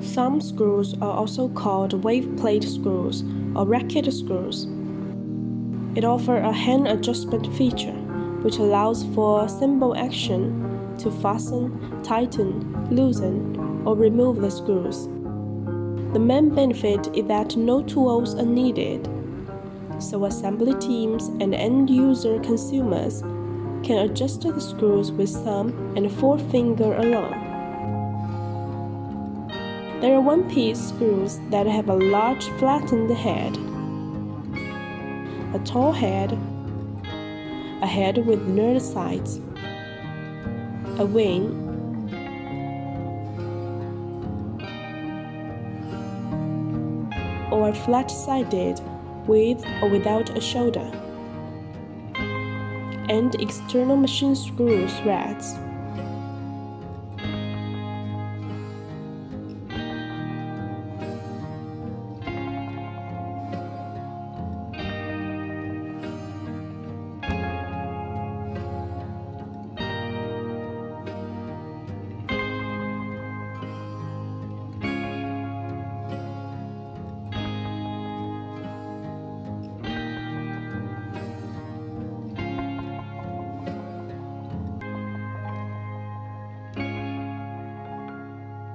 Some screws are also called wave plate screws or racket screws. It offers a hand adjustment feature, which allows for simple action to fasten, tighten, loosen, or remove the screws. The main benefit is that no tools are needed, so assembly teams and end-user consumers can adjust the screws with thumb and forefinger alone. There are one-piece screws that have a large flattened head, a tall head, a head with nerd sides, a wing, or flat-sided with or without a shoulder, and external machine screw threads.